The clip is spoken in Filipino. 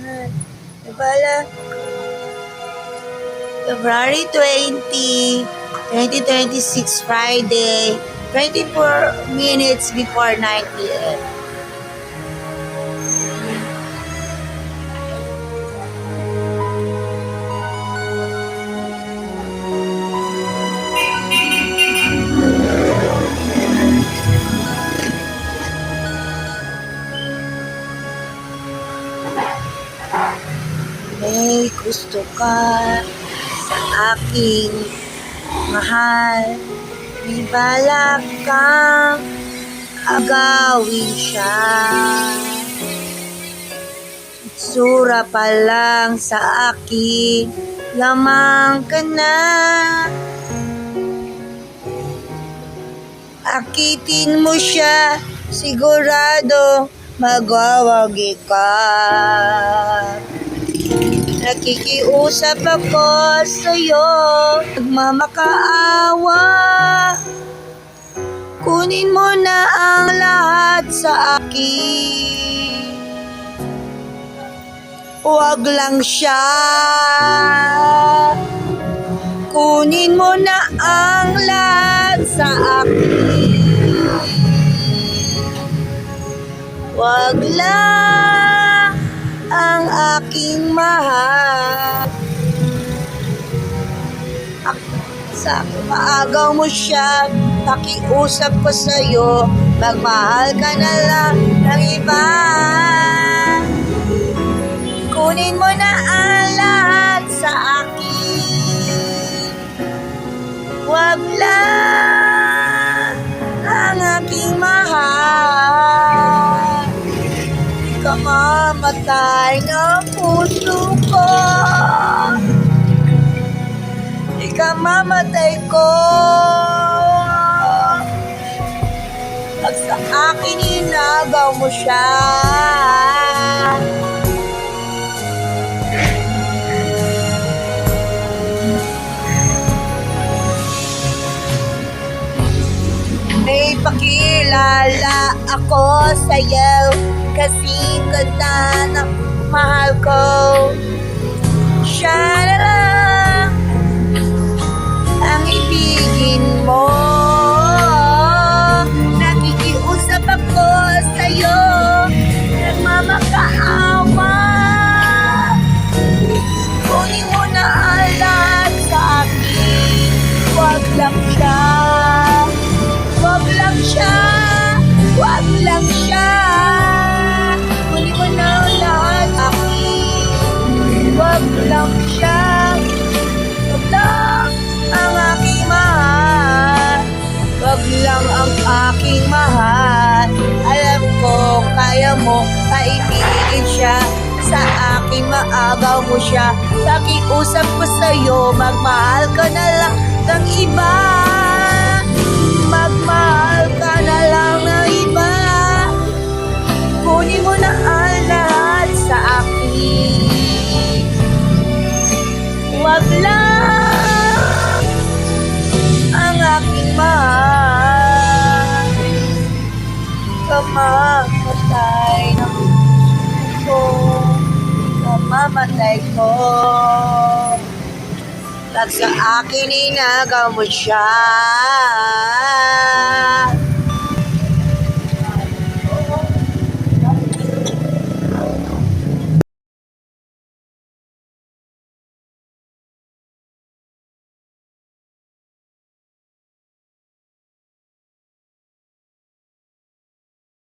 mahal. Nabala, February 20, 2026, Friday, 24 minutes before 9 p.m. May gusto ka sa aking mahal, may balak kang agawin siya. Sura pa lang sa akin, lamang ka na. Akitin mo siya, sigurado magwawagi ka. Nakikiusap ako sa'yo, nagmamakaawa. Kunin mo na ang lahat sa akin. Huwag lang siya. Kunin mo na ang lahat sa akin. Huwag lang ang aking mahal. Sa maagaw mo siya, pakiusap ko sa'yo, magmahal ka na lang ng iba. Kunin mo na ang lahat sa akin. Huwag lang ang aking mahal. Di ka mamatay ng puso ko. Di ka mamatay ko. Pag sa akin inagaw mo siya. May pakilala ako sa'yo, kasing ganda ng mahal ko. Siya na lang ang ibigin mo. Nakikiusap ako sa'yo, nagmamakaawa. Kunin mo na ang lahat sa akin. Huwag lang siya. Huwag lang siya. Huwag lang siya. Kunin mo na ang lahat sa akin. Huwag lang siya. Huwag lang ang aking mahal. Huwag lang ang aking mahal. Alam ko kaya mo paibigin siya. Sa akin maagaw mo siya. Pakiusap ko sa'yo, magmahal ka na lang ng iba. Magmahal ka na lang ng iba. Kunin mo na ang lahat sa akin. Huwag lang ang aking mahal. Kamamatay ng puso. Kamamatay ko. Pag sa akin inagaw mo siya.